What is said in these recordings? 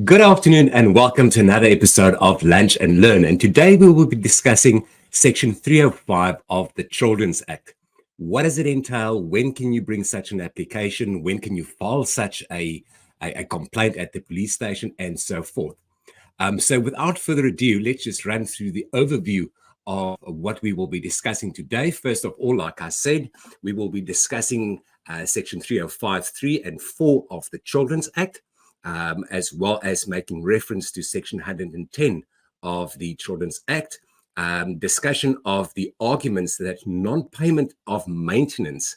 Good afternoon and welcome to another episode of Lunch and Learn. And today we will be discussing Section 305 of the Children's Act. What does it entail? When can you bring such an application? When can you file such a complaint at the police station and so forth? So without further ado, let's just run through the overview of what we will be discussing today. First of all, like I said, we will be discussing Section 305, 3 and 4 of the Children's Act. As well as making reference to Section 110 of the Children's Act, discussion of the arguments that non-payment of maintenance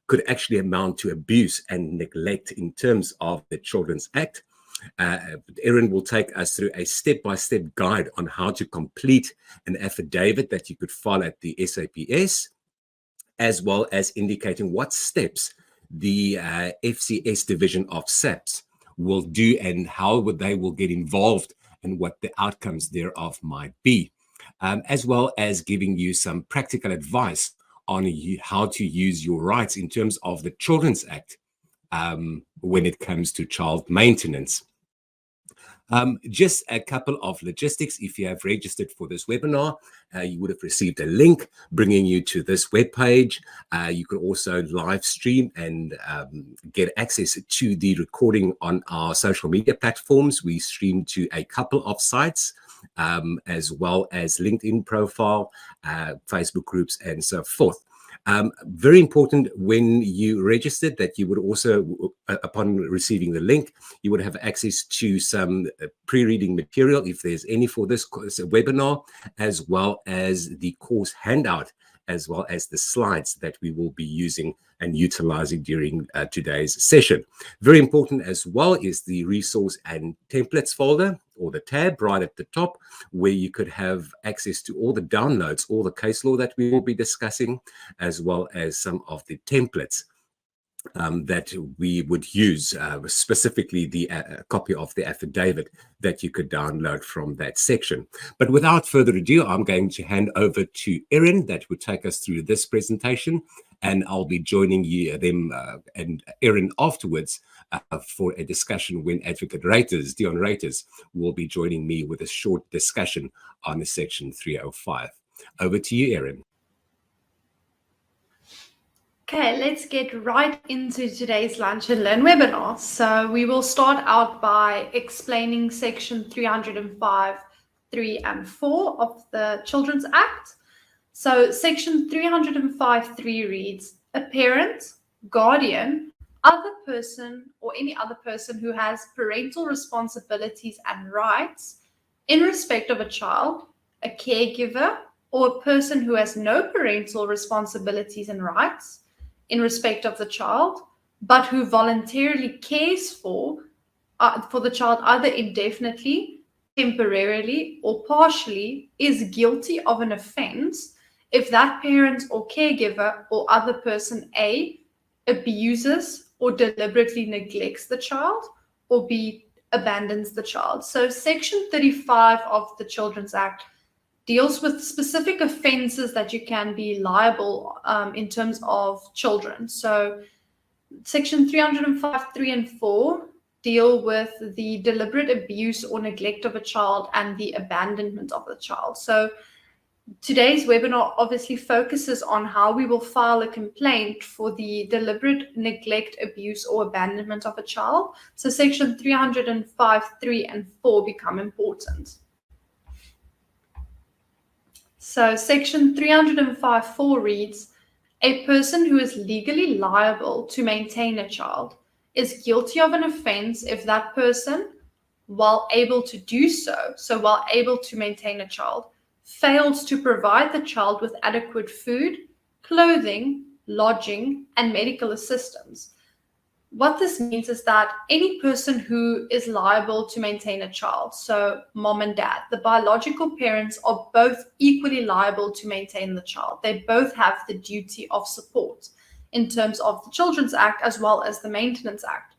could actually amount to abuse and neglect in terms of the Children's Act. Erin will take us through a step-by-step guide on how to complete an affidavit that you could file at the SAPS, as well as indicating what steps the FCS division of SAPS will do and how they will get involved and what the outcomes thereof might be, as well as giving you some practical advice on how to use your rights in terms of the Children's Act when it comes to child maintenance. Just a couple of logistics. If you have registered for this webinar, you would have received a link bringing you to this webpage. You can also live stream and get access to the recording on our social media platforms. We stream to a couple of sites, as well as LinkedIn profile, Facebook groups, and so forth. Very important when you registered that you would also, upon receiving the link, you would have access to some pre-reading material if there's any for this webinar, as well as the course handout, as well as the slides that we will be using and utilizing during today's session. Very important as well is the resource and templates folder, or the tab right at the top, where you could have access to all the downloads, all the case law that we will be discussing, as well as some of the templates that we would use, specifically the copy of the affidavit that you could download from that section. But without further ado, I'm going to hand over to Erin that will take us through this presentation, and I'll be joining them and Erin afterwards for a discussion when Advocate Dion Reuters, will be joining me with a short discussion on the Section 305. Over to you, Erin. Okay, let's get right into today's Lunch and Learn webinar. So we will start out by explaining Section 305, 3 and 4 of the Children's Act. So Section 305, 3 reads, a parent, guardian, other person, or any other person who has parental responsibilities and rights in respect of a child, a caregiver, or a person who has no parental responsibilities and rights in respect of the child, but who voluntarily cares for the child either indefinitely, temporarily, or partially, is guilty of an offense if that parent or caregiver or other person A, abuses or deliberately neglects the child, or B, abandons the child. So Section 35 of the Children's Act deals with specific offenses that you can be liable in terms of children. So Section 305, 3 and 4 deal with the deliberate abuse or neglect of a child and the abandonment of the child. So today's webinar obviously focuses on how we will file a complaint for the deliberate neglect, abuse, or abandonment of a child. So Section 305, 3 and 4 become important. So Section 305, 4 reads, a person who is legally liable to maintain a child is guilty of an offense if that person, while able to do so, while able to maintain a child, fails to provide the child with adequate food, clothing, lodging, and medical assistance. What this means is that any person who is liable to maintain a child, so mom and dad, the biological parents, are both equally liable to maintain the child. They both have the duty of support in terms of the Children's Act as well as the Maintenance Act.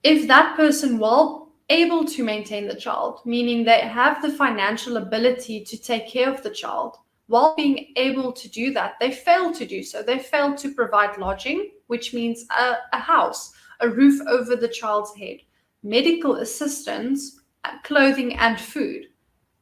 If that person, while able to maintain the child, meaning they have the financial ability to take care of the child, while being able to do that, they fail to do so. They fail to provide lodging, which means a house, a roof over the child's head, medical assistance, clothing, and food,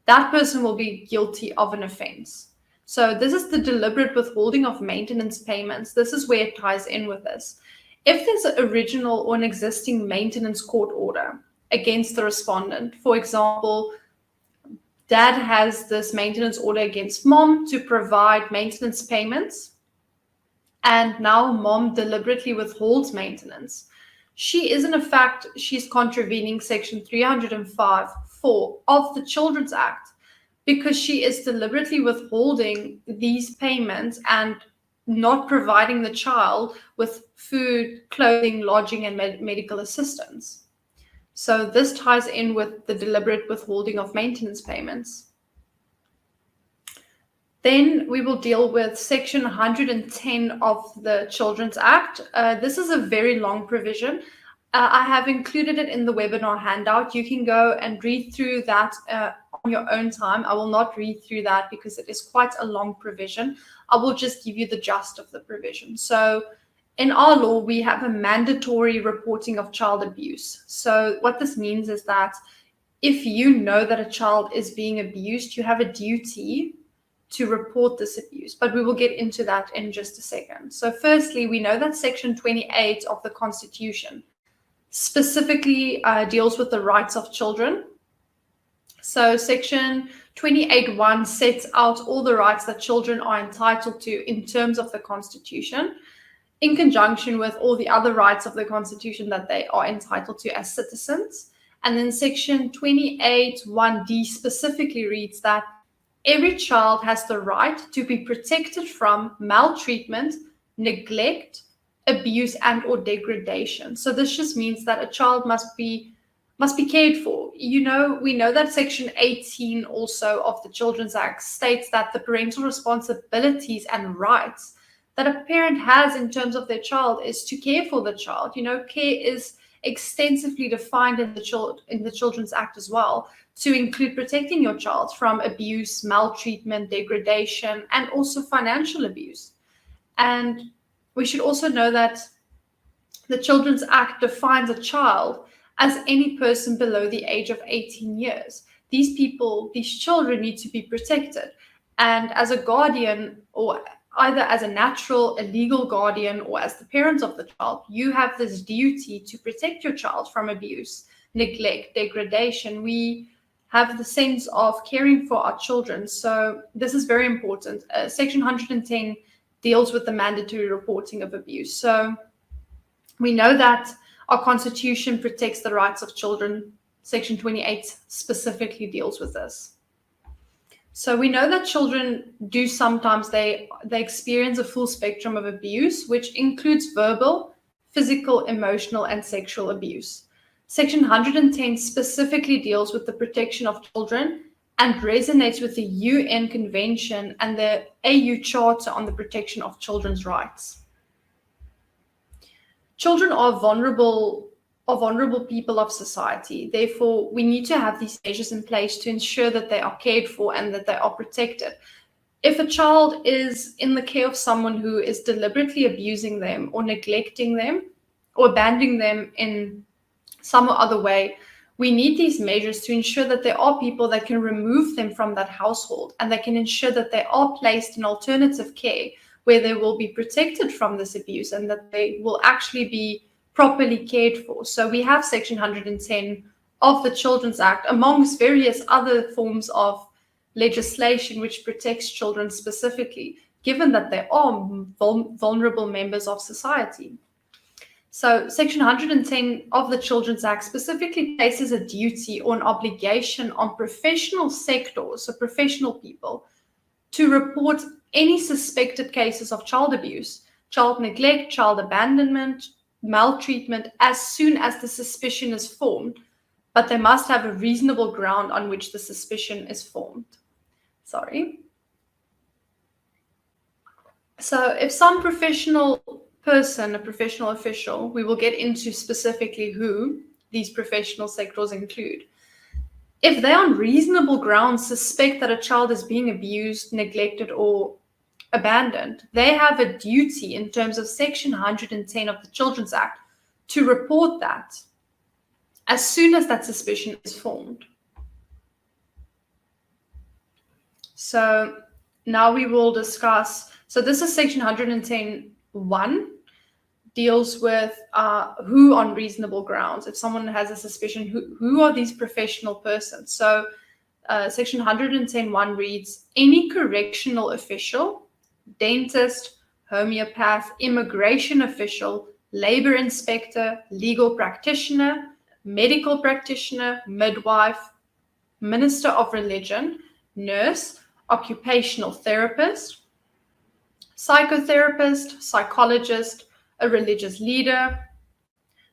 that person will be guilty of an offense. So this is the deliberate withholding of maintenance payments. This is where it ties in with this. If there's an original or an existing maintenance court order against the respondent, for example, dad has this maintenance order against mom to provide maintenance payments, and now mom deliberately withholds maintenance, she is in effect, she's contravening section 305(4) of the Children's Act, because she is deliberately withholding these payments and not providing the child with food, clothing, lodging, and medical assistance. So this ties in with the deliberate withholding of maintenance payments. Then we will deal with section 110 of the Children's Act. This is a very long provision. I have included it in the webinar handout. You can go and read through that on your own time. I will not read through that because it is quite a long provision. I will just give you the gist of the provision. So in our law, we have a mandatory reporting of child abuse. So what this means is that if you know that a child is being abused, you have a duty to report this abuse, but we will get into that in just a second. So firstly, we know that section 28 of the Constitution specifically deals with the rights of children. So section 28(1) sets out all the rights that children are entitled to in terms of the Constitution, in conjunction with all the other rights of the Constitution that they are entitled to as citizens. And then section 28(1)(d) specifically reads that every child has the right to be protected from maltreatment, neglect, abuse, and or degradation. So this just means that a child must be cared for. We know that section 18 also of the Children's Act states that the parental responsibilities and rights that a parent has in terms of their child is to care for the child. Care is extensively defined in the Children's Act as well, to include protecting your child from abuse, maltreatment, degradation, and also financial abuse. And we should also know that the Children's Act defines a child as any person below the age of 18 years. These children need to be protected. And as a guardian, or either as a natural, a legal guardian, or as the parents of the child, you have this duty to protect your child from abuse, neglect, degradation. We have the sense of caring for our children. So this is very important. Section 110 deals with the mandatory reporting of abuse. So we know that our Constitution protects the rights of children. Section 28 specifically deals with this. So we know that children do sometimes, they experience a full spectrum of abuse, which includes verbal, physical, emotional, and sexual abuse. Section 110 specifically deals with the protection of children and resonates with the UN Convention and the AU Charter on the Protection of Children's Rights. Children are vulnerable people of society. Therefore, we need to have these measures in place to ensure that they are cared for and that they are protected. If a child is in the care of someone who is deliberately abusing them or neglecting them or abandoning them in some other way, we need these measures to ensure that there are people that can remove them from that household, and that can ensure that they are placed in alternative care where they will be protected from this abuse and that they will actually be properly cared for. So we have section 110 of the Children's Act, amongst various other forms of legislation which protects children specifically, given that they are vulnerable members of society. So section 110 of the Children's Act specifically places a duty or an obligation on professional sectors, so professional people, to report any suspected cases of child abuse, child neglect, child abandonment, maltreatment as soon as the suspicion is formed, but they must have a reasonable ground on which the suspicion is formed. So if some professional person, a professional official, we will get into specifically who these professional sectors include. If they on reasonable grounds suspect that a child is being abused, neglected, or abandoned, they have a duty in terms of section 110 of the Children's Act to report that as soon as that suspicion is formed. So now we will discuss, so this is section 110.1, deals with who on reasonable grounds. If someone has a suspicion, who are these professional persons? So section 110.1 reads, any correctional official, dentist, homeopath, immigration official, labor inspector, legal practitioner, medical practitioner, midwife, minister of religion, nurse, occupational therapist, psychotherapist, psychologist, a religious leader,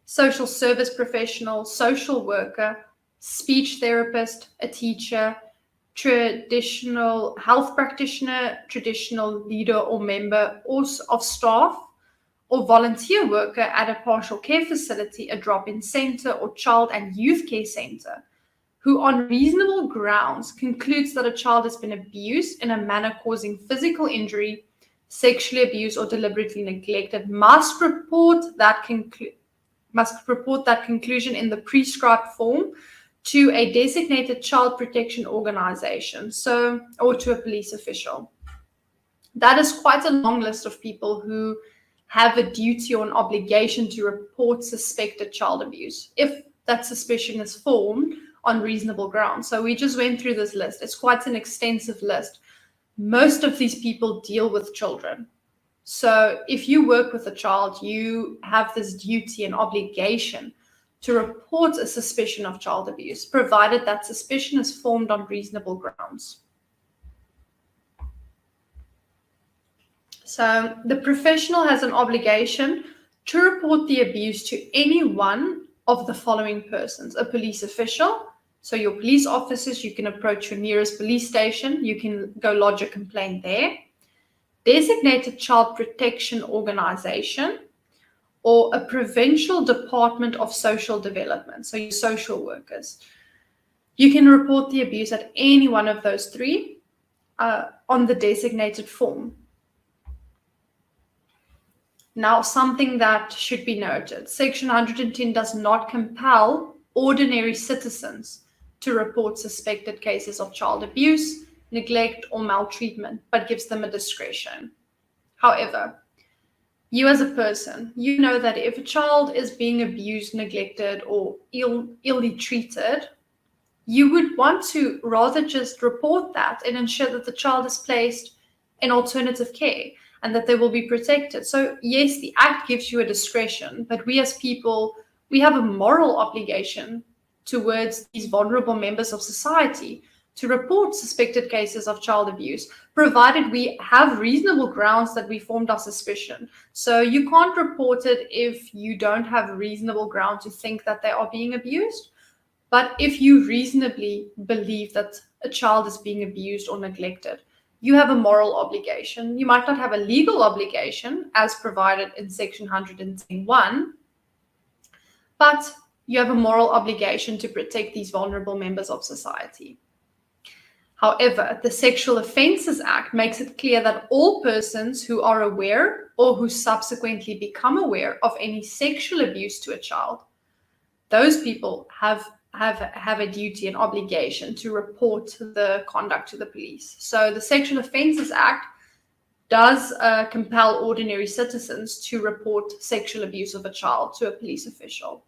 social service professional, social worker, speech therapist, a teacher, traditional health practitioner, traditional leader or member of staff, or volunteer worker at a partial care facility, a drop-in center, or child and youth care center, who on reasonable grounds concludes that a child has been abused in a manner causing physical injury, sexually abused, or deliberately neglected, must report that conclusion in the prescribed form to a designated child protection organization, or to a police official. That is quite a long list of people who have a duty or an obligation to report suspected child abuse if that suspicion is formed on reasonable grounds. So we just went through this list. It's quite an extensive list. Most of these people deal with children. So if you work with a child, you have this duty and obligation to report a suspicion of child abuse, provided that suspicion is formed on reasonable grounds. So the professional has an obligation to report the abuse to any one of the following persons: a police official. So your police officers, you can approach your nearest police station. You can go lodge a complaint there. Designated child protection organization, or a provincial department of social development. So your social workers. You can report the abuse at any one of those three on the designated form. Now, something that should be noted, Section 110 does not compel ordinary citizens to report suspected cases of child abuse, neglect, or maltreatment, but gives them a discretion. However, you as a person, you know that if a child is being abused, neglected, or illy treated, you would want to rather just report that and ensure that the child is placed in alternative care and that they will be protected. So yes, the Act gives you a discretion, but we as people, we have a moral obligation towards these vulnerable members of society to report suspected cases of child abuse, provided we have reasonable grounds that we formed our suspicion. So you can't report it if you don't have reasonable ground to think that they are being abused. But if you reasonably believe that a child is being abused or neglected, you have a moral obligation. You might not have a legal obligation as provided in Section 110.1, but you have a moral obligation to protect these vulnerable members of society. However, the Sexual Offences Act makes it clear that all persons who are aware or who subsequently become aware of any sexual abuse to a child, those people have a duty and obligation to report the conduct to the police. So the Sexual Offences Act does compel ordinary citizens to report sexual abuse of a child to a police official.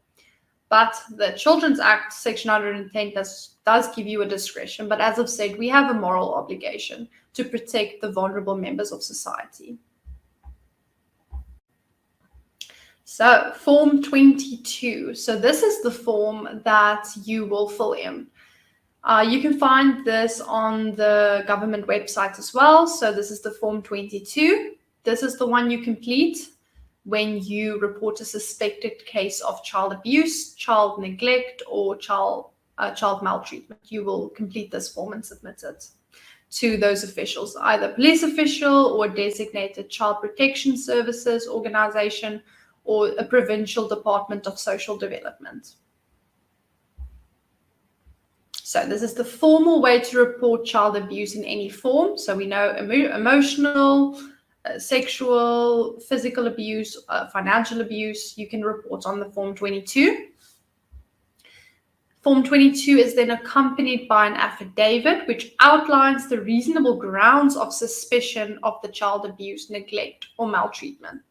But the Children's Act, Section 110, does give you a discretion. But as I've said, we have a moral obligation to protect the vulnerable members of society. So Form 22. So this is the form that you will fill in. You can find this on the government website as well. So this is the Form 22. This is the one you complete when you report a suspected case of child abuse, child neglect, or child maltreatment. You will complete this form and submit it to those officials, either police official or designated child protection services organization, or a provincial department of social development. So this is the formal way to report child abuse in any form. So we know emotional, sexual, physical abuse, financial abuse, you can report on the Form 22. Form 22 is then accompanied by an affidavit which outlines the reasonable grounds of suspicion of the child abuse, neglect, or maltreatment.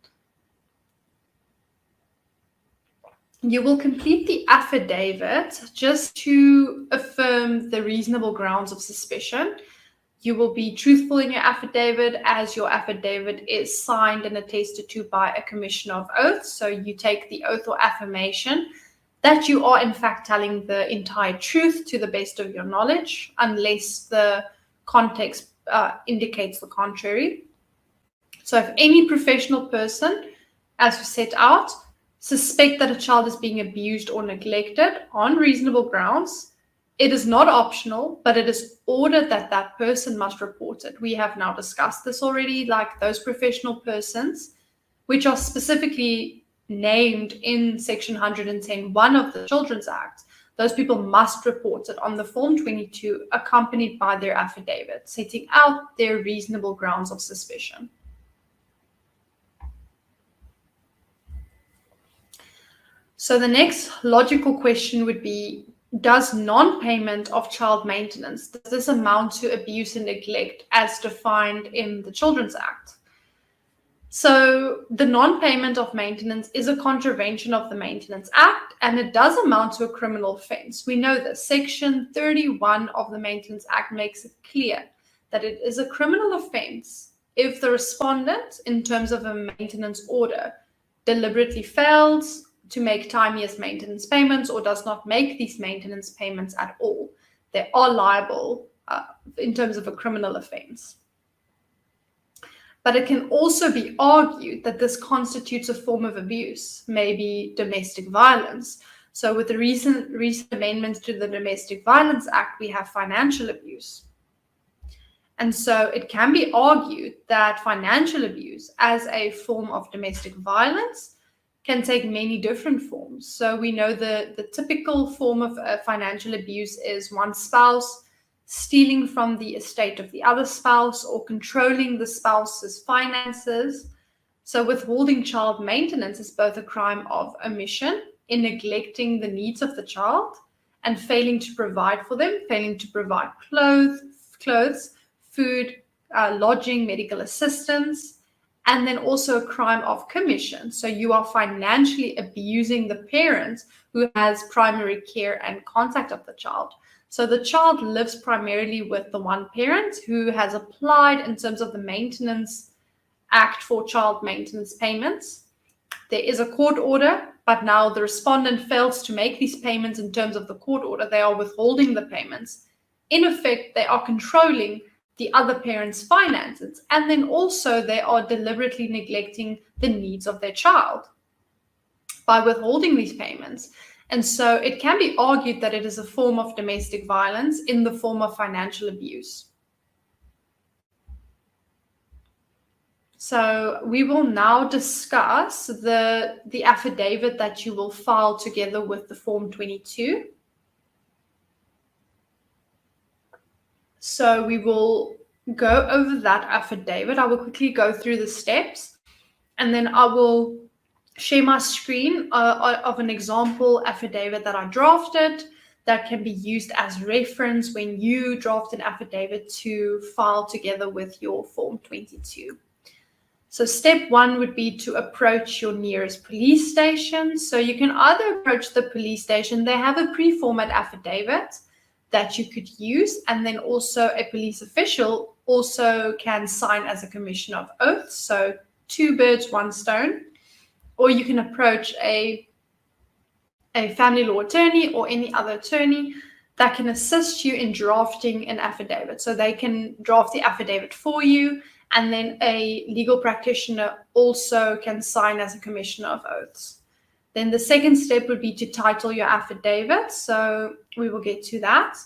You will complete the affidavit just to affirm the reasonable grounds of suspicion. You will be truthful in your affidavit, as your affidavit is signed and attested to by a commissioner of oaths. So you take the oath or affirmation that you are in fact telling the entire truth to the best of your knowledge, unless the context indicates the contrary. So if any professional person, as we set out, suspect that a child is being abused or neglected on reasonable grounds, it is not optional, but it is ordered that that person must report it. We have now discussed this already, like those professional persons, which are specifically named in Section 110(1) of the Children's Act. Those people must report it on the Form 22, accompanied by their affidavit, setting out their reasonable grounds of suspicion. So the next logical question would be, does non-payment of child maintenance, does this amount to abuse and neglect as defined in the Children's Act? So the non-payment of maintenance is a contravention of the Maintenance Act, and it does amount to a criminal offense. We know this. Section 31 of the Maintenance Act makes it clear that it is a criminal offense if the respondent, in terms of a maintenance order, deliberately fails to make timeliest maintenance payments or does not make these maintenance payments at all. They are liable in terms of a criminal offense. But it can also be argued that this constitutes a form of abuse, maybe domestic violence. So with the recent amendments to the Domestic Violence Act, we have financial abuse. And so it can be argued that financial abuse as a form of domestic violence can take many different forms. So we know the typical form of financial abuse is one spouse stealing from the estate of the other spouse or controlling the spouse's finances. So withholding child maintenance is both a crime of omission in neglecting the needs of the child and failing to provide for them, failing to provide clothes, food, lodging, medical assistance, and then also a crime of commission. So you are financially abusing the parent who has primary care and contact of the child. So the child lives primarily with the one parent who has applied in terms of the Maintenance Act for child maintenance payments. There is a court order, but now the respondent fails to make these payments in terms of the court order. They are withholding the payments. In effect, they are controlling the other parent's finances, and then also they are deliberately neglecting the needs of their child by withholding these payments. And so it can be argued that it is a form of domestic violence in the form of financial abuse. So we will now discuss the affidavit that you will file together with the Form 22. So we will go over that affidavit. I will quickly go through the steps, and then I will share my screen of an example affidavit that I drafted that can be used as reference when you draft an affidavit to file together with your Form 22. So step 1 would be to approach your nearest police station. So you can either approach the police station. They have a pre-format affidavit that you could use, and then also a police official also can sign as a commissioner of oaths. So 2 birds, 1 stone. Or you can approach a family law attorney or any other attorney that can assist you in drafting an affidavit. So they can draft the affidavit for you, and then a legal practitioner also can sign as a commissioner of oaths. Then the second step would be to title your affidavit. So we will get to that.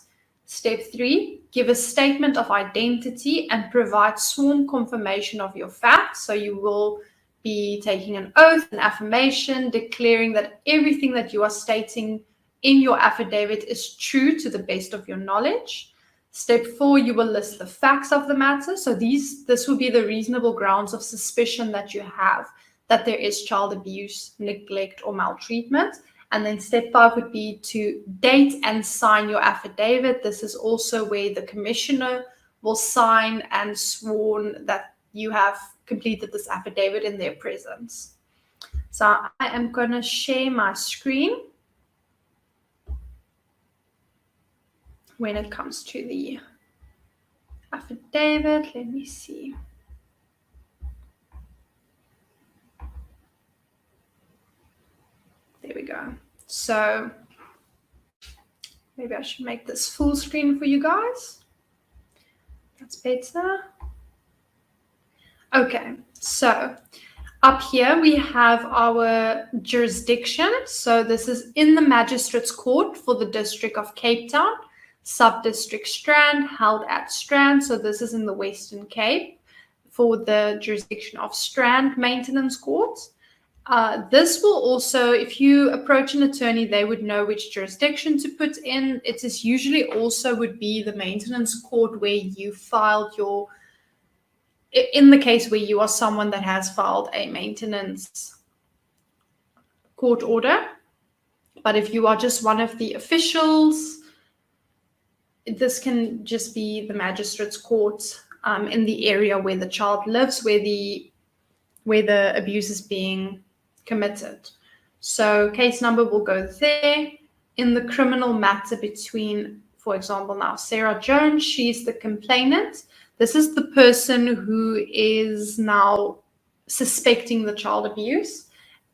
Step 3, give a statement of identity and provide sworn confirmation of your facts. So you will be taking an oath, an affirmation, declaring that everything that you are stating in your affidavit is true to the best of your knowledge. Step 4, you will list the facts of the matter. So this will be the reasonable grounds of suspicion that you have that there is child abuse, neglect, or maltreatment. And then step 5 would be to date and sign your affidavit. This is also where the commissioner will sign and sworn that you have completed this affidavit in their presence. So I am going to share my screen when it comes to the affidavit. Let me see. There we go. So maybe I should make this full screen for you guys. That's better. Okay, so up here we have our jurisdiction. So this is in the Magistrates Court for the District of Cape Town, Sub-District Strand, held at Strand. So this is in the Western Cape for the jurisdiction of Strand Maintenance Court. This will also, if you approach an attorney, they would know which jurisdiction to put in. It is usually also would be the maintenance court where you filed your, in the case where you are someone that has filed a maintenance court order. But if you are just one of the officials, this can just be the magistrate's court in the area where the child lives, where the abuse is being committed. So case number will go there. In the criminal matter between, for example, now Sarah Jones, she's the complainant. This is the person who is now suspecting the child abuse,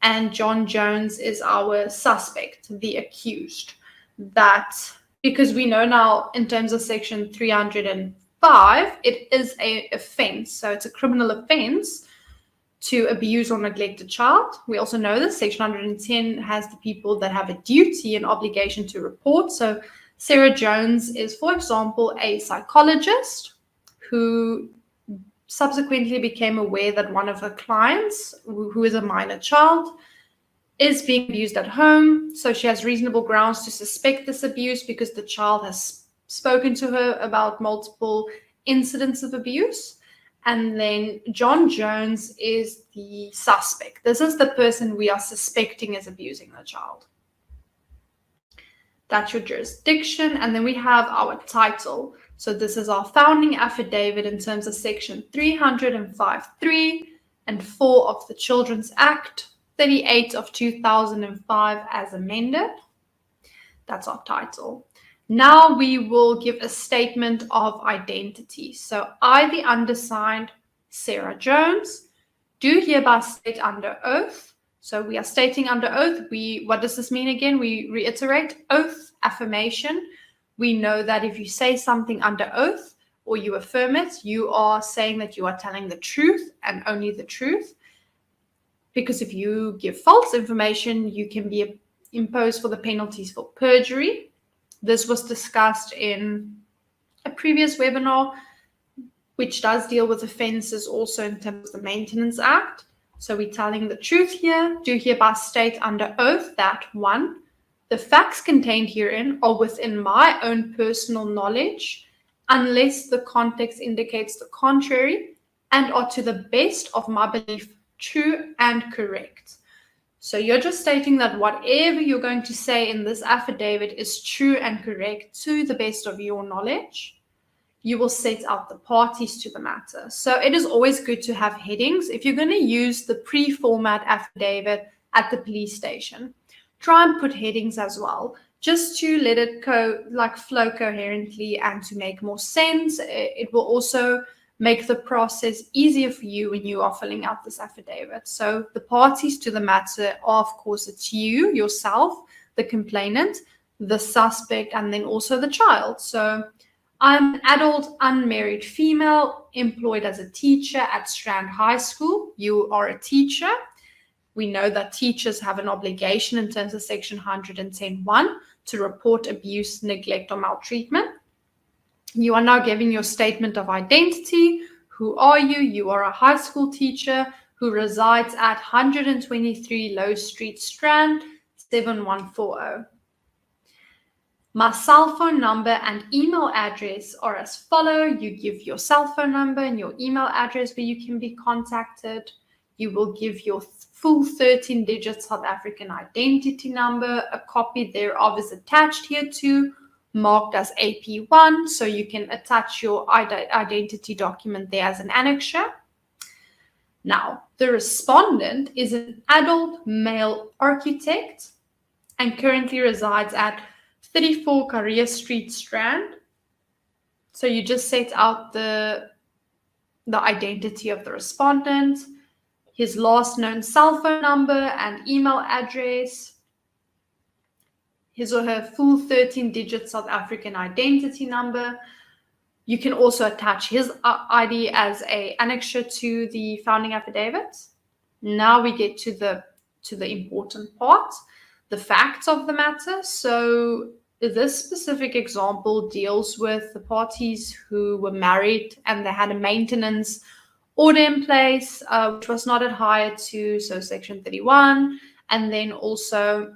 and John Jones is our suspect, the accused. That, because we know now in terms of section 305, it is an offense. So it's a criminal offense to abuse or neglect a child. We also know this. Section 110 has the people that have a duty and obligation to report. So Sarah Jones is, for example, a psychologist who subsequently became aware that one of her clients, who is a minor child, is being abused at home. So she has reasonable grounds to suspect this abuse because the child has spoken to her about multiple incidents of abuse. And then John Jones is the suspect. This is the person we are suspecting is abusing the child. That's your jurisdiction. And then we have our title. So this is our founding affidavit in terms of section 305(3) and 4 of the Children's Act, 38 of 2005 as amended. That's our title. Now we will give a statement of identity. So I, the undersigned, Sarah Jones, do hereby state under oath. So we are stating under oath. What does this mean again? We reiterate oath, affirmation. We know that if you say something under oath or you affirm it, you are saying that you are telling the truth and only the truth. Because if you give false information, you can be imposed for the penalties for perjury. This was discussed in a previous webinar, which does deal with offenses also in terms of the Maintenance Act. So we're telling the truth here. Do hereby state under oath that 1, the facts contained herein are within my own personal knowledge, unless the context indicates the contrary, and are to the best of my belief true and correct. So you're just stating that whatever you're going to say in this affidavit is true and correct to the best of your knowledge. You will set out the parties to the matter. So it is always good to have headings. If you're going to use the pre-format affidavit at the police station, try and put headings as well, just to let it flow coherently and to make more sense. It will also make the process easier for you when you are filling out this affidavit. So the parties to the matter are, of course, it's you, yourself, the complainant, the suspect, and then also the child. So I'm an adult, unmarried female, employed as a teacher at Strand High School. You are a teacher. We know that teachers have an obligation in terms of section 110(1) to report abuse, neglect, or maltreatment. You are now giving your statement of identity. Who are you? You are a high school teacher who resides at 123 Low Street, Strand, 7140. My cell phone number and email address are as follow. You give your cell phone number and your email address where you can be contacted. You will give your full 13-digit South African identity number. A copy thereof is attached here too, marked as AP1, so you can attach your identity document there as an annexure. Now, the respondent is an adult male architect and currently resides at 34 Korea Street, Strand. So you just set out the identity of the respondent, his last known cell phone number and email address, his or her full 13-digit South African identity number. You can also attach his ID as an annexure to the founding affidavit. Now we get to the important part, the facts of the matter. So this specific example deals with the parties who were married and they had a maintenance order in place, which was not adhered to, so Section 31, and then also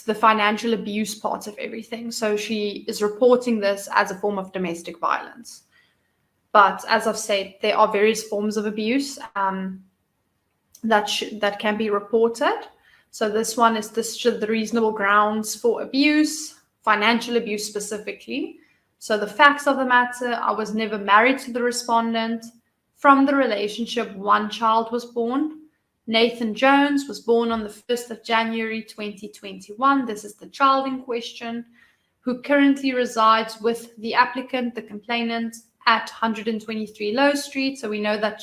the financial abuse part of everything. So she is reporting this as a form of domestic violence. But as I've said, there are various forms of abuse that can be reported. So this one is the reasonable grounds for abuse, financial abuse specifically. So the facts of the matter: I was never married to the respondent. From the relationship, one child was born. Nathan Jones was born on the 1st of January 2021. This is the child in question, who currently resides with the applicant, the complainant, at 123 Low Street. So we know that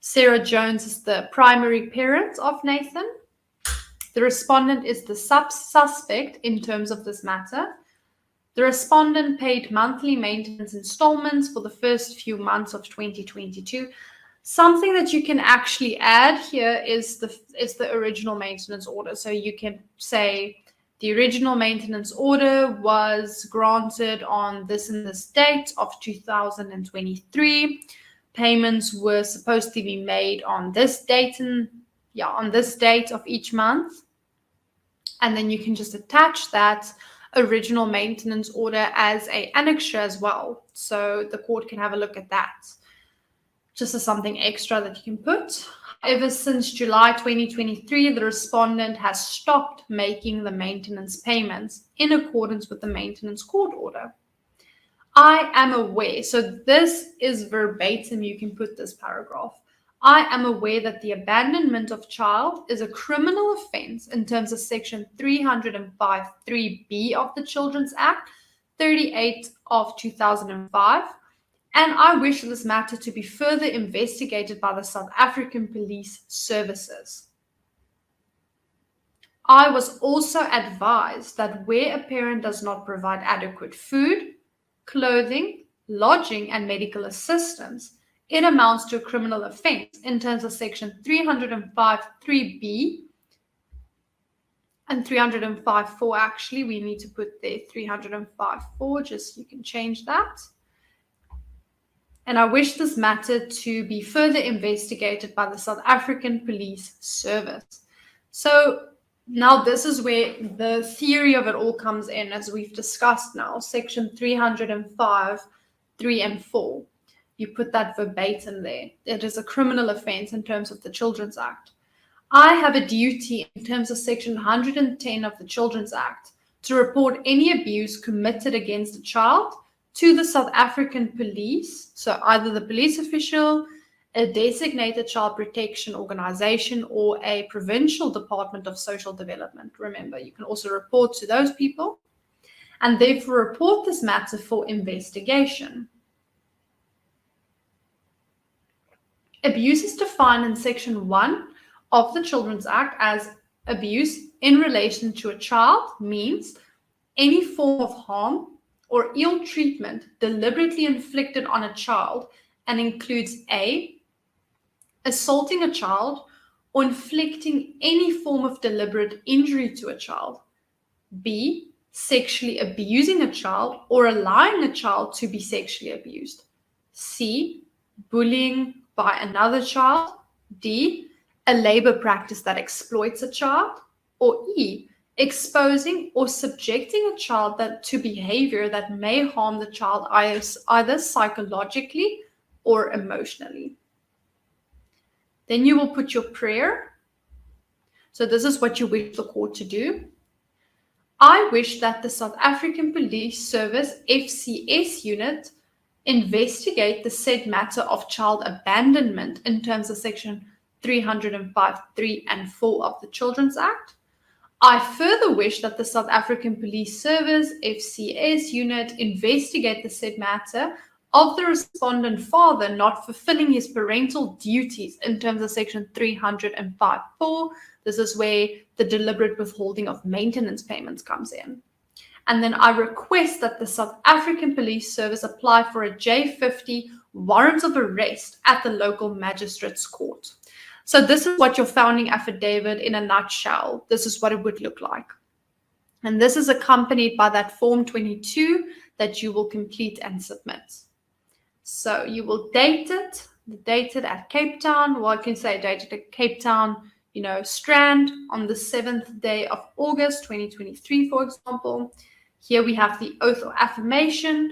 Sarah Jones is the primary parent of Nathan. The respondent is the suspect in terms of this matter. The respondent paid monthly maintenance installments for the first few months of 2022. Something that you can actually add here is the original maintenance order. So you can say the original maintenance order was granted on this and this date of 2023. Payments were supposed to be made on this date on this date of each month. And then you can just attach that original maintenance order as an annexure as well. So the court can have a look at that, just as something extra that you can put. Ever since July 2023, the respondent has stopped making the maintenance payments in accordance with the maintenance court order. I am aware, so this is verbatim, you can put this paragraph. I am aware that the abandonment of child is a criminal offense in terms of Section 305(3)(b) of the Children's Act 38 of 2005. And I wish this matter to be further investigated by the South African Police Services. I was also advised that where a parent does not provide adequate food, clothing, lodging, and medical assistance, it amounts to a criminal offense in terms of Section 305(3)(b) and 305(4). Actually, we need to put there 305(4), just you can change that. And I wish this matter to be further investigated by the South African Police Service. So now this is where the theory of it all comes in, as we've discussed now, Section 305(3) and 4. You put that verbatim there. It is a criminal offense in terms of the Children's Act. I have a duty in terms of Section 110 of the Children's Act to report any abuse committed against a child to the South African police, so either the police official, a designated child protection organization, or a provincial department of social development. Remember, you can also report to those people, and therefore report this matter for investigation. Abuse is defined in Section 1 of the Children's Act as abuse in relation to a child means any form of harm or ill treatment deliberately inflicted on a child, and includes A, assaulting a child or inflicting any form of deliberate injury to a child, B, sexually abusing a child or allowing a child to be sexually abused, C, bullying by another child, D, a labor practice that exploits a child, or E, exposing or subjecting a child to behavior that may harm the child either psychologically or emotionally. Then you will put your prayer. So this is what you wish the court to do. I wish that the South African Police Service FCS unit investigate the said matter of child abandonment in terms of section 305, 3 and 4 of the Children's Act. I further wish that the South African Police Service FCS unit investigate the said matter of the respondent father not fulfilling his parental duties in terms of section 305.4. This is where the deliberate withholding of maintenance payments comes in. And then I request that the South African Police Service apply for a J50 warrant of arrest at the local magistrate's court. So this is what your founding affidavit in a nutshell. This is what it would look like. And this is accompanied by that Form 22 that you will complete and submit. So you will date it at Cape Town. Well, I can say dated at Cape Town, Strand on the 7th day of August, 2023, for example. Here we have the oath or affirmation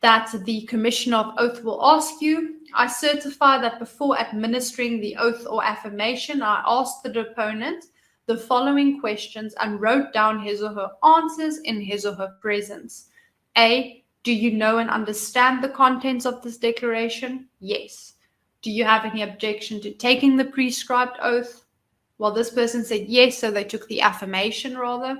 that the Commissioner of Oath will ask you. I certify that before administering the oath or affirmation, I asked the deponent the following questions and wrote down his or her answers in his or her presence. A, do you know and understand the contents of this declaration? Yes. Do you have any objection to taking the prescribed oath? Well, this person said yes, so they took the affirmation rather,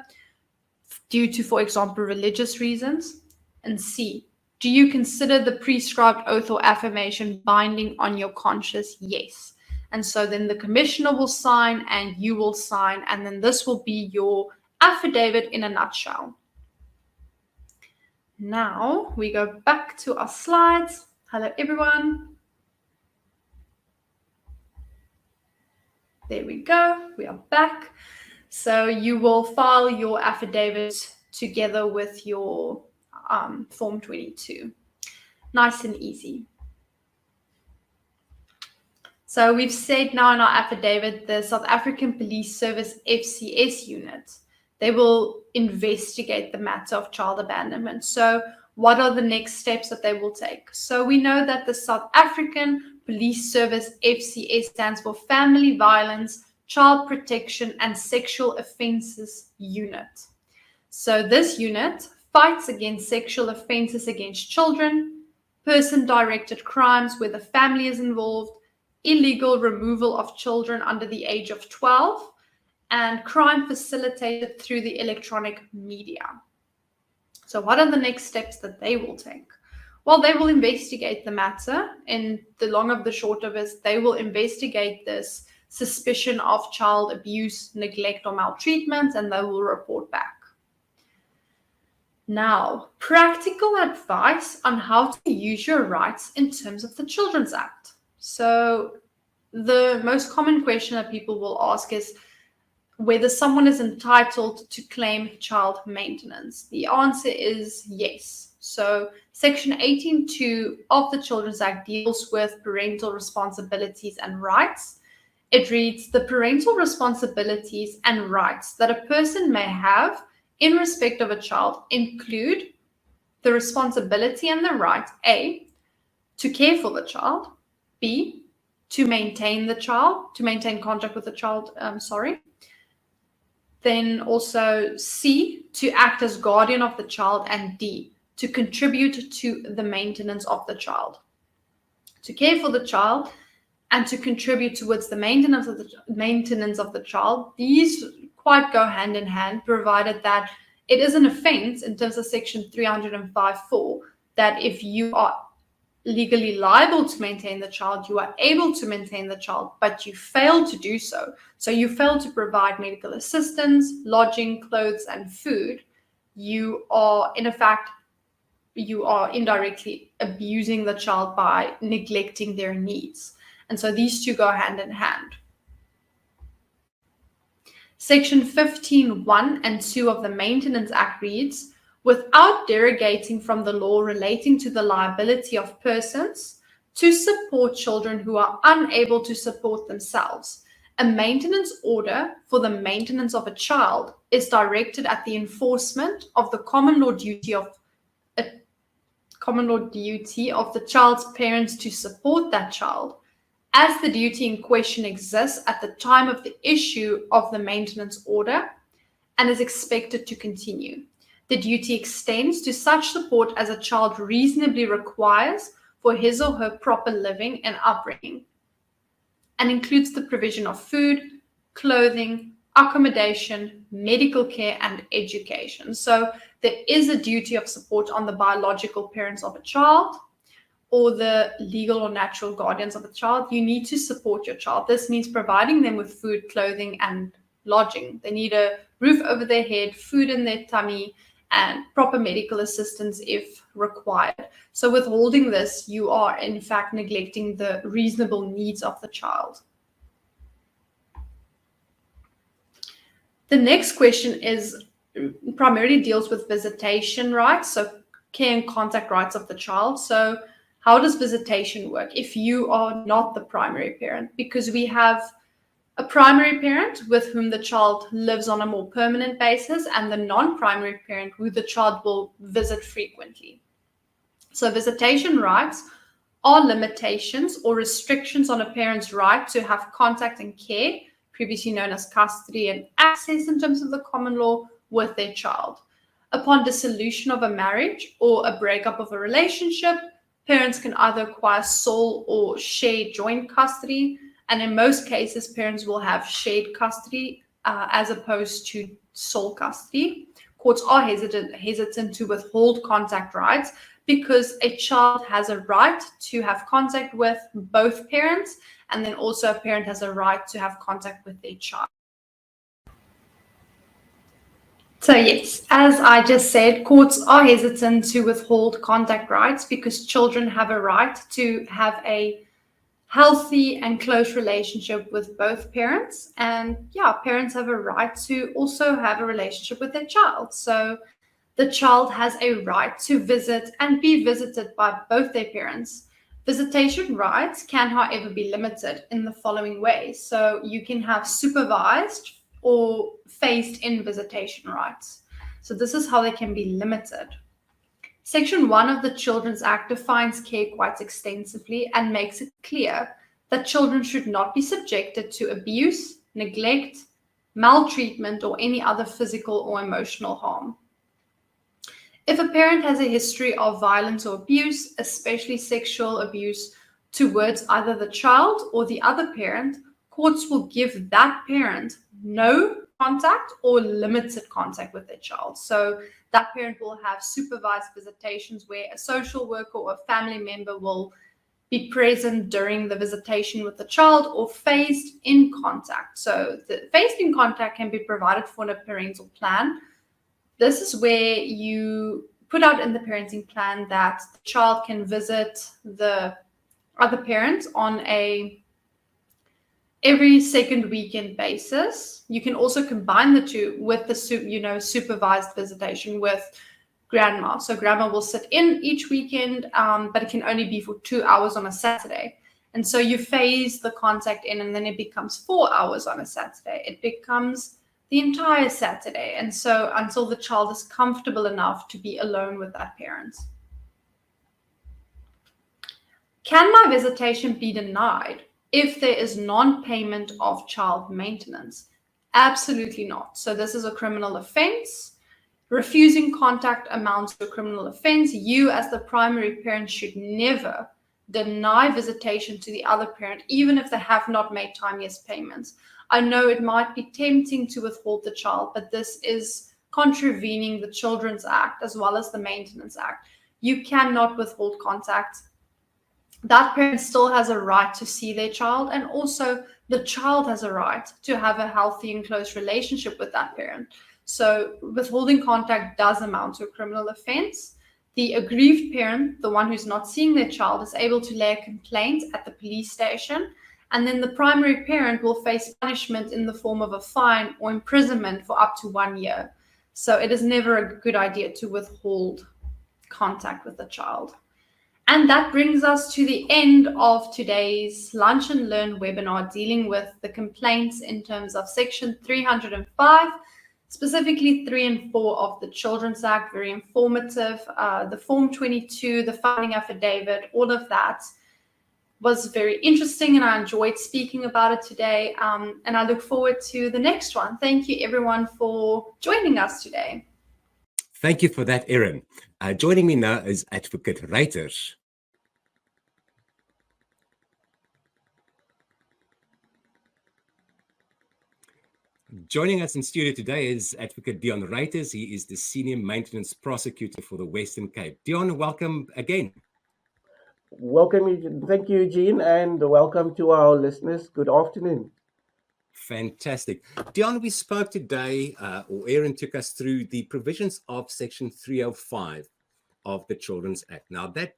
due to, for example, religious reasons. And C, do you consider the prescribed oath or affirmation binding on your conscience? Yes. And so then the commissioner will sign and you will sign, and then this will be your affidavit in a nutshell. Now we go back to our slides. Hello, everyone. There we go. We are back. So you will file your affidavit together with your Form 22. Nice and easy. So we've said now in our affidavit, the South African Police Service FCS unit, they will investigate the matter of child abandonment. So what are the next steps that they will take? So we know that the South African Police Service FCS stands for Family Violence, Child Protection and Sexual Offences Unit. So this unit fights against sexual offences against children, person-directed crimes where the family is involved, illegal removal of children under the age of 12, and crime facilitated through the electronic media. So what are the next steps that they will take? Well, they will investigate the matter. And the long of the short of it, they will investigate this suspicion of child abuse, neglect, or maltreatment, and they will report back. Now, practical advice on how to use your rights in terms of the Children's Act. So the most common question that people will ask is whether someone is entitled to claim child maintenance. The answer is yes. So Section 18.2 of the Children's Act deals with parental responsibilities and rights. It reads, the parental responsibilities and rights that a person may have in respect of a child include the responsibility and the right, A, to care for the child, B, to maintain the child, to maintain contact with the child, Then also C, to act as guardian of the child, and D, to contribute to the maintenance of the child. To care for the child and to contribute towards the maintenance of the child, these quite go hand in hand, provided that it is an offense in terms of Section 305.4, that if you are legally liable to maintain the child, you are able to maintain the child, but you fail to do so. So you fail to provide medical assistance, lodging, clothes, and food. You are indirectly abusing the child by neglecting their needs. And so these two go hand in hand. Section 15.1 and 2 of the Maintenance Act reads, without derogating from the law relating to the liability of persons to support children who are unable to support themselves, a maintenance order for the maintenance of a child is directed at the enforcement of the common law duty of the child's parents to support that child, as the duty in question exists at the time of the issue of the maintenance order and is expected to continue. The duty extends to such support as a child reasonably requires for his or her proper living and upbringing, and includes the provision of food, clothing, accommodation, medical care, and education. So there is a duty of support on the biological parents of a child or the legal or natural guardians of a child. You need to support your child. This means providing them with food, clothing, and lodging. They need a roof over their head, food in their tummy, and proper medical assistance if required. So withholding this, you are in fact neglecting the reasonable needs of the child. The next question is primarily deals with visitation rights, so care and contact rights of the child. So how does visitation work if you are not the primary parent? Because we have a primary parent with whom the child lives on a more permanent basis and the non-primary parent who the child will visit frequently. So visitation rights are limitations or restrictions on a parent's right to have contact and care, previously known as custody and access in terms of the common law, with their child. Upon dissolution of a marriage or a breakup of a relationship, parents can either acquire sole or shared joint custody, and in most cases, parents will have shared custody as opposed to sole custody. Courts are hesitant to withhold contact rights because a child has a right to have contact with both parents, and then also a parent has a right to have contact with their child. So yes, as I just said, courts are hesitant to withhold contact rights because children have a right to have a healthy and close relationship with both parents. And parents have a right to also have a relationship with their child. So the child has a right to visit and be visited by both their parents. Visitation rights can, however, be limited in the following ways. So you can have supervised or phased-in visitation rights. So this is how they can be limited. Section 1 of the Children's Act defines care quite extensively and makes it clear that children should not be subjected to abuse, neglect, maltreatment, or any other physical or emotional harm. If a parent has a history of violence or abuse, especially sexual abuse, towards either the child or the other parent, courts will give that parent no contact or limited contact with their child. So that parent will have supervised visitations where a social worker or a family member will be present during the visitation with the child, or phased in contact. So the phased in contact can be provided for in a parental plan. This is where you put out in the parenting plan that the child can visit the other parent on every second weekend basis. You can also combine the two with the supervised visitation with grandma. So grandma will sit in each weekend, but it can only be for 2 hours on a Saturday. And so you phase the contact in, and then it becomes 4 hours on a Saturday. It becomes the entire Saturday. And so until the child is comfortable enough to be alone with that parent. Can my visitation be denied if there is non-payment of child maintenance? Absolutely not. So this is a criminal offense. Refusing contact amounts to a criminal offense. You as the primary parent should never deny visitation to the other parent, even if they have not made timeous payments. I know it might be tempting to withhold the child, but this is contravening the Children's Act as well as the Maintenance Act. You cannot withhold contact. That parent still has a right to see their child, and also the child has a right to have a healthy and close relationship with that parent. So withholding contact does amount to a criminal offense. The aggrieved parent, the one who's not seeing their child, is able to lay a complaint at the police station, and then the primary parent will face punishment in the form of a fine or imprisonment for up to 1 year. So it is never a good idea to withhold contact with the child. And that brings us to the end of today's Lunch and Learn webinar dealing with the complaints in terms of Section 305, specifically 3 and 4 of the Children's Act. Very informative. The Form 22, the filing affidavit, all of that. was very interesting and I enjoyed speaking about it today. And I look forward to the next one. Thank you, everyone, for joining us today. Thank you for that, Erin. Joining me now is Advocate Reiters. Joining us in studio today is Advocate Dion Reiters. He is the Senior Maintenance Prosecutor for the Western Cape. Dion, welcome again. Welcome. Thank you, Eugene, and welcome to our listeners. Good afternoon. Fantastic. Dion, we spoke today, or Erin took us through the provisions of Section 305 of the Children's Act. Now, that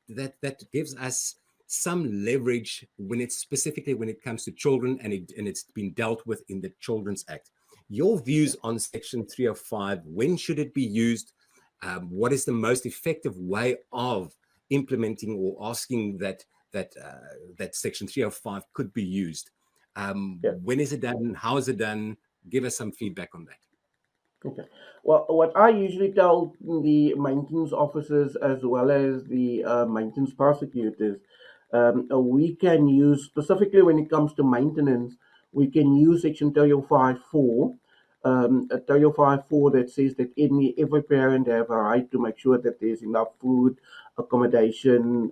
gives us some leverage when it comes to children, and it's been dealt with in the Children's Act. Your views on Section 305, when should it be used? What is the most effective way of implementing or asking that Section 305 could be used? When is it done? How is it done? Give us some feedback on that. Okay. Well, what I usually tell the maintenance officers as well as the maintenance prosecutors, we can use, specifically when it comes to maintenance, we can use Section 305.4, 305.4 that says that every parent have a right to make sure that there's enough food, accommodation,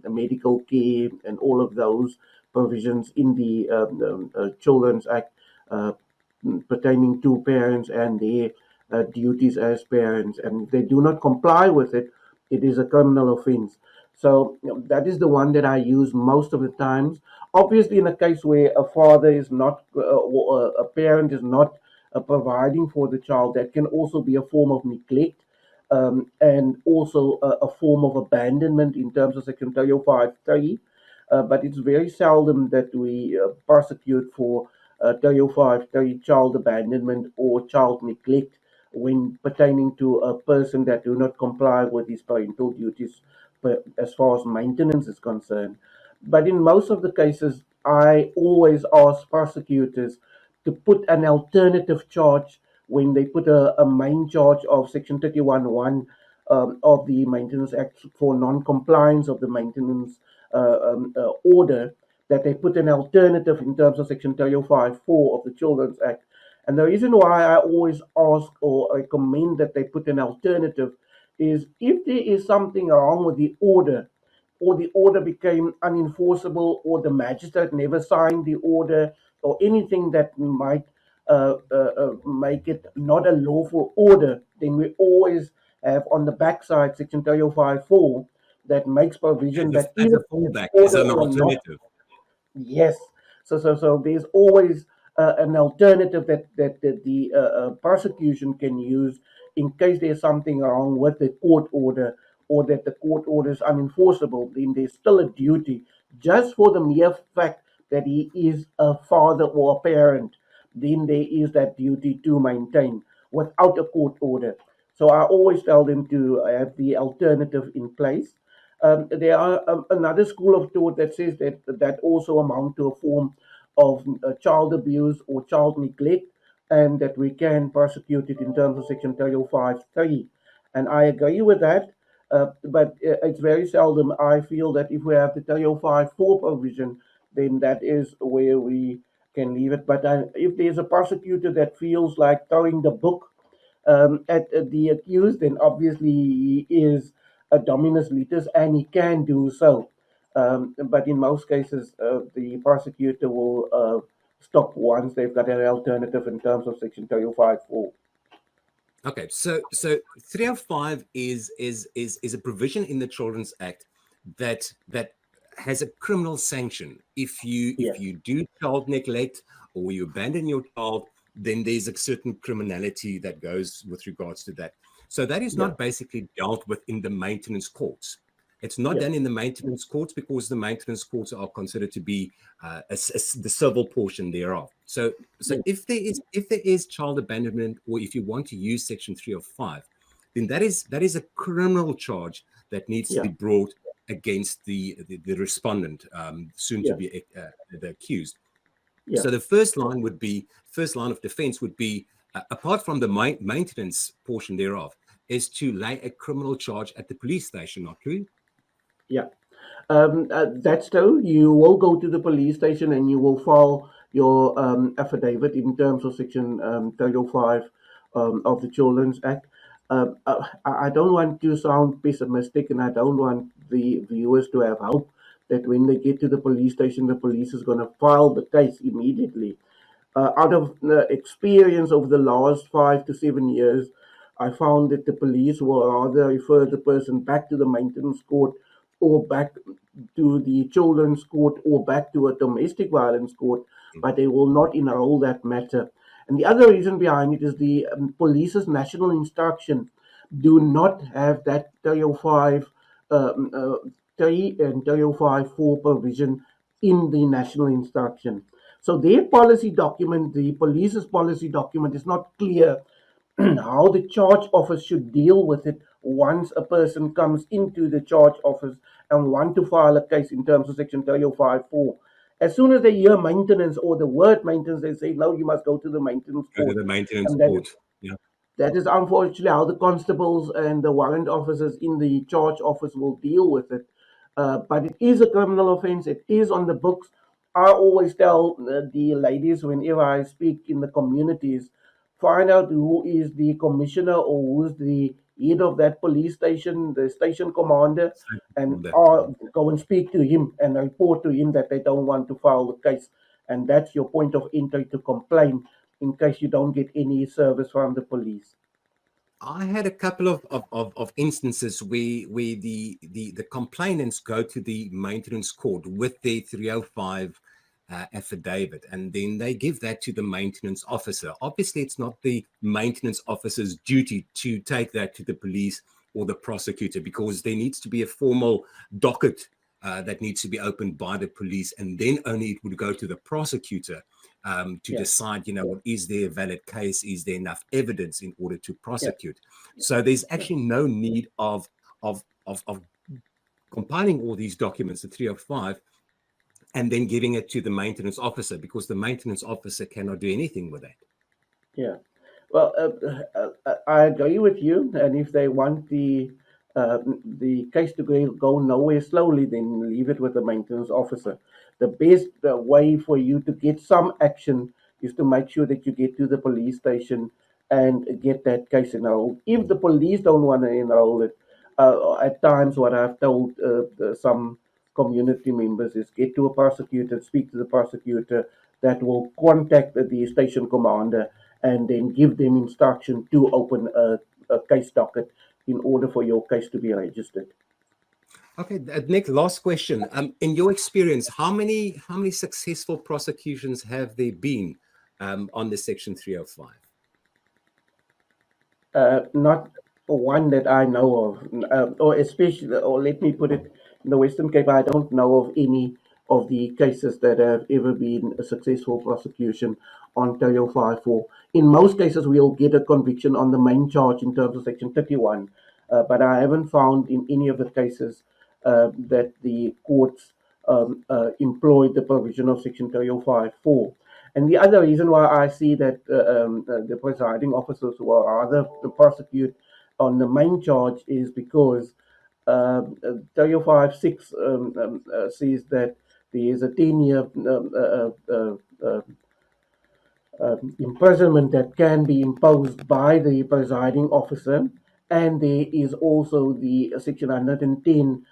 medical care, and all of those provisions in the Children's Act pertaining to parents and their duties as parents. And if they do not comply with it, it is a criminal offense. So that is the one that I use most of the times. Obviously, in a case where a father is not, or a parent is not providing for the child, that can also be a form of neglect. And also a form of abandonment in terms of Section 305.3. But it's very seldom that we prosecute for 305.3 child abandonment or child neglect when pertaining to a person that do not comply with his parental duties as far as maintenance is concerned. But in most of the cases, I always ask prosecutors to put an alternative charge when they put a main charge of Section 31.1 of the Maintenance Act for non-compliance of the maintenance order, that they put an alternative in terms of Section 305.4 of the Children's Act. And the reason why I always ask or recommend that they put an alternative is if there is something wrong with the order, or the order became unenforceable, or the magistrate never signed the order, or anything that might make it not a lawful order, then we always have on the backside Section 305.4 that makes provision that as either a fallback, order as an or not. alternative. Yes. So there's always an alternative that the prosecution can use in case there's something wrong with the court order, or that the court order is unenforceable. Then there's still a duty, just for the mere fact that he is a father or a parent. Then there is that duty to maintain without a court order. So I always tell them to have the alternative in place. There are another school of thought that says that also amount to a form of child abuse or child neglect, and that we can prosecute it in terms of Section 305.3. And I agree with that, but it's very seldom I feel that if we have the 305.4 provision, then that is where we can leave it. But if there's a prosecutor that feels like throwing the book at the accused, then obviously he is a dominus litis and he can do so. But in most cases, the prosecutor will stop once they've got an alternative in terms of Section 305.4. Okay, so 305 is a provision in the Children's Act that has a criminal sanction. If you do child neglect or you abandon your child, then there's a certain criminality that goes with regards to that. So that is not basically dealt with in the maintenance courts. It's not done in the maintenance courts because the maintenance courts are considered to be the civil portion thereof. So if there is child abandonment, or if you want to use Section 305, then that is a criminal charge that needs to be brought against the respondent, soon to be the accused. So the first line of defense would be, apart from the maintenance portion thereof, is to lay a criminal charge at the police station, not true? Yeah. That's true. You will go to the police station and you will file your affidavit in terms of Section 305 of the Children's Act. I don't want to sound pessimistic, and I don't want the viewers to have hope that when they get to the police station, the police is going to file the case immediately. Out of experience over the last 5 to 7 years, I found that the police will rather refer the person back to the maintenance court or back to the children's court or back to a domestic violence court, but they will not enroll that matter. And the other reason behind it is the police's national instruction do not have that 305 3 and 305 4 provision in the national instruction. So their policy document, the police's policy document, is not clear how the charge office should deal with it once a person comes into the charge office and want to file a case in terms of Section 305(4). As soon as they hear maintenance or the word maintenance, they say, no, you must go to the maintenance Go to court. the maintenance And that, court. Yeah. that is unfortunately how the constables and the warrant officers in the charge office will deal with it. But it is a criminal offense. It is on the books. I always tell the ladies whenever I speak in the communities, find out who is the commissioner or who's the head of that police station, the station commander, and go and speak to him and report to him that they don't want to file the case. And that's your point of entry to complain in case you don't get any service from the police. I had a couple of instances where the complainants go to the maintenance court with their 305 affidavit, and then they give that to the maintenance officer. Obviously, it's not the maintenance officer's duty to take that to the police or the prosecutor, because there needs to be a formal docket that needs to be opened by the police, and then only it would go to the prosecutor to decide, what is there a valid case? Is there enough evidence in order to prosecute? So there's actually no need of compiling all these documents, the 305, and then giving it to the maintenance officer, because the maintenance officer cannot do anything with that. Yeah. Well, I agree with you. And if they want the case to go nowhere slowly, then leave it with the maintenance officer. The best way for you to get some action is to make sure that you get to the police station and get that case enrolled. If the police don't want to enroll it, at times what I've told some community members is get to a prosecutor, speak to the prosecutor that will contact the station commander and then give them instruction to open a case docket in order for your case to be registered. Okay, Nick, last question. In your experience, how many successful prosecutions have there been on the Section 305? Not one that I know of, or especially, or let me put it, in the Western Cape, I don't know of any of the cases that have ever been a successful prosecution on 305(4). In most cases, we'll get a conviction on the main charge in terms of Section 31, but I haven't found in any of the cases that the courts employed the provision of Section 305(4). And the other reason why I see that the presiding officers will rather prosecute on the main charge is because 305(6) says that there is a 10-year imprisonment that can be imposed by the presiding officer, and there is also the Section 110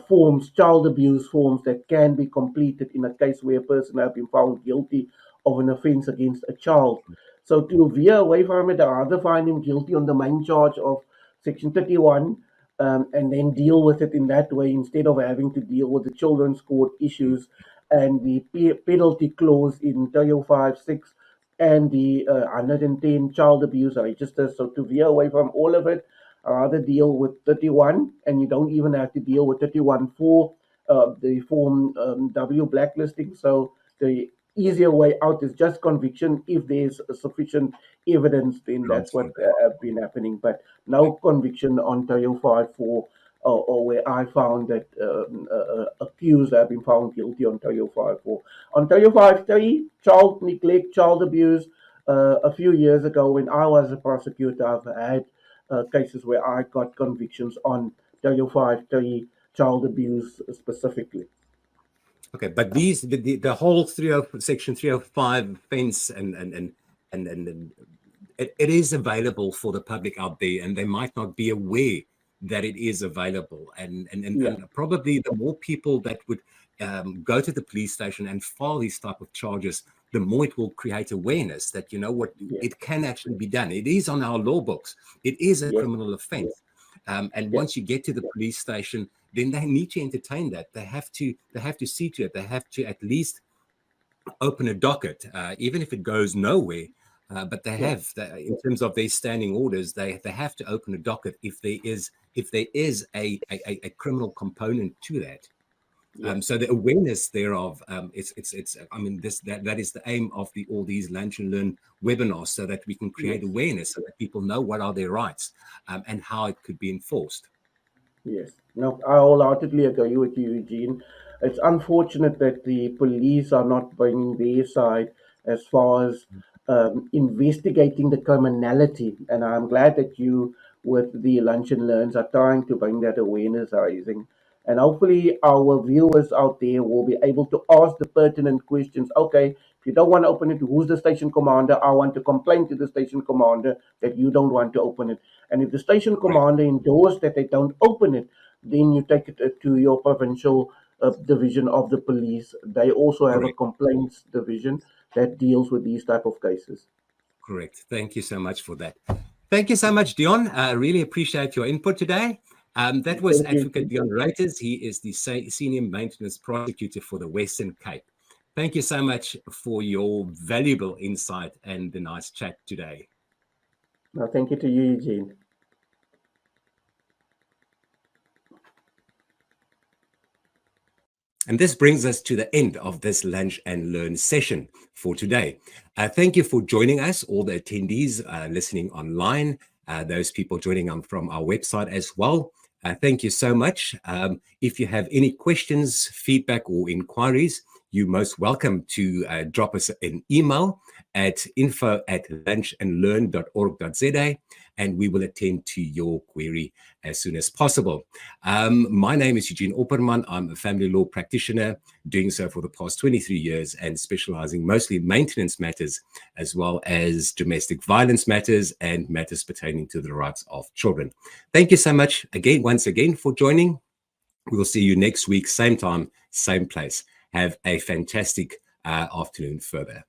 forms, child abuse forms, that can be completed in a case where a person has been found guilty of an offence against a child. So to veer away from it, I rather find him guilty on the main charge of Section 31 and then deal with it in that way instead of having to deal with the children's court issues and the penalty clause in 305(6) and the 110 child abuse register. So to veer away from all of it, I rather deal with 31, and you don't even have to deal with 31(4), the Form W blacklisting. So the easier way out is just conviction. If there's sufficient evidence, then that's what has been happening. But no conviction on 305(4), or where I found that accused have been found guilty on 305(4). On 305(3), child neglect, child abuse, a few years ago when I was a prosecutor, I've had cases where I got convictions on 305(3), child abuse specifically. Okay, but the whole section 305 offense and it is available for the public out there, and they might not be aware that it is available. And probably the more people that would go to the police station and file these type of charges, the more it will create awareness that, you know what, it can actually be done. It is on our law books. It is a criminal offense. And once you get to the police station, then they need to entertain that. They have to see to it. They have to at least open a docket, even if it goes nowhere. But they have, in terms of their standing orders, they have to open a docket if there is a criminal component to that. So the awareness thereof, it's I mean, that is the aim of all these Lunch and Learn webinars, so that we can create awareness, so that people know what are their rights and how it could be enforced. Yes. No, I wholeheartedly agree with you, Eugene. It's unfortunate that the police are not bringing their side as far as investigating the criminality. And I'm glad that you, with the Lunch and Learns, are trying to bring that awareness raising. And hopefully, our viewers out there will be able to ask the pertinent questions. Okay, if you don't want to open it, who's the station commander? I want to complain to the station commander that you don't want to open it. And if the station commander endorses that they don't open it, then you take it to your provincial division of the police. They also have a complaints division that deals with these type of cases. Correct. Thank you so much for that. Thank you so much, Dion. I really appreciate your input today. That was Advocate Dion Reuters. He is the Senior Maintenance Prosecutor for the Western Cape. Thank you so much for your valuable insight and the nice chat today. No, thank you to you, Eugene. And this brings us to the end of this Lunch and Learn session for today. Thank you for joining us, all the attendees listening online, those people joining from our website as well. Thank you so much. If you have any questions, feedback, or inquiries, you're most welcome to drop us an email at info@lunchandlearn.org.za, and we will attend to your query as soon as possible. My name is Eugene Opperman. I'm a family law practitioner, doing so for the past 23 years and specializing mostly in maintenance matters, as well as domestic violence matters and matters pertaining to the rights of children. Thank you so much once again for joining. We will see you next week, same time, same place. Have a fantastic afternoon further.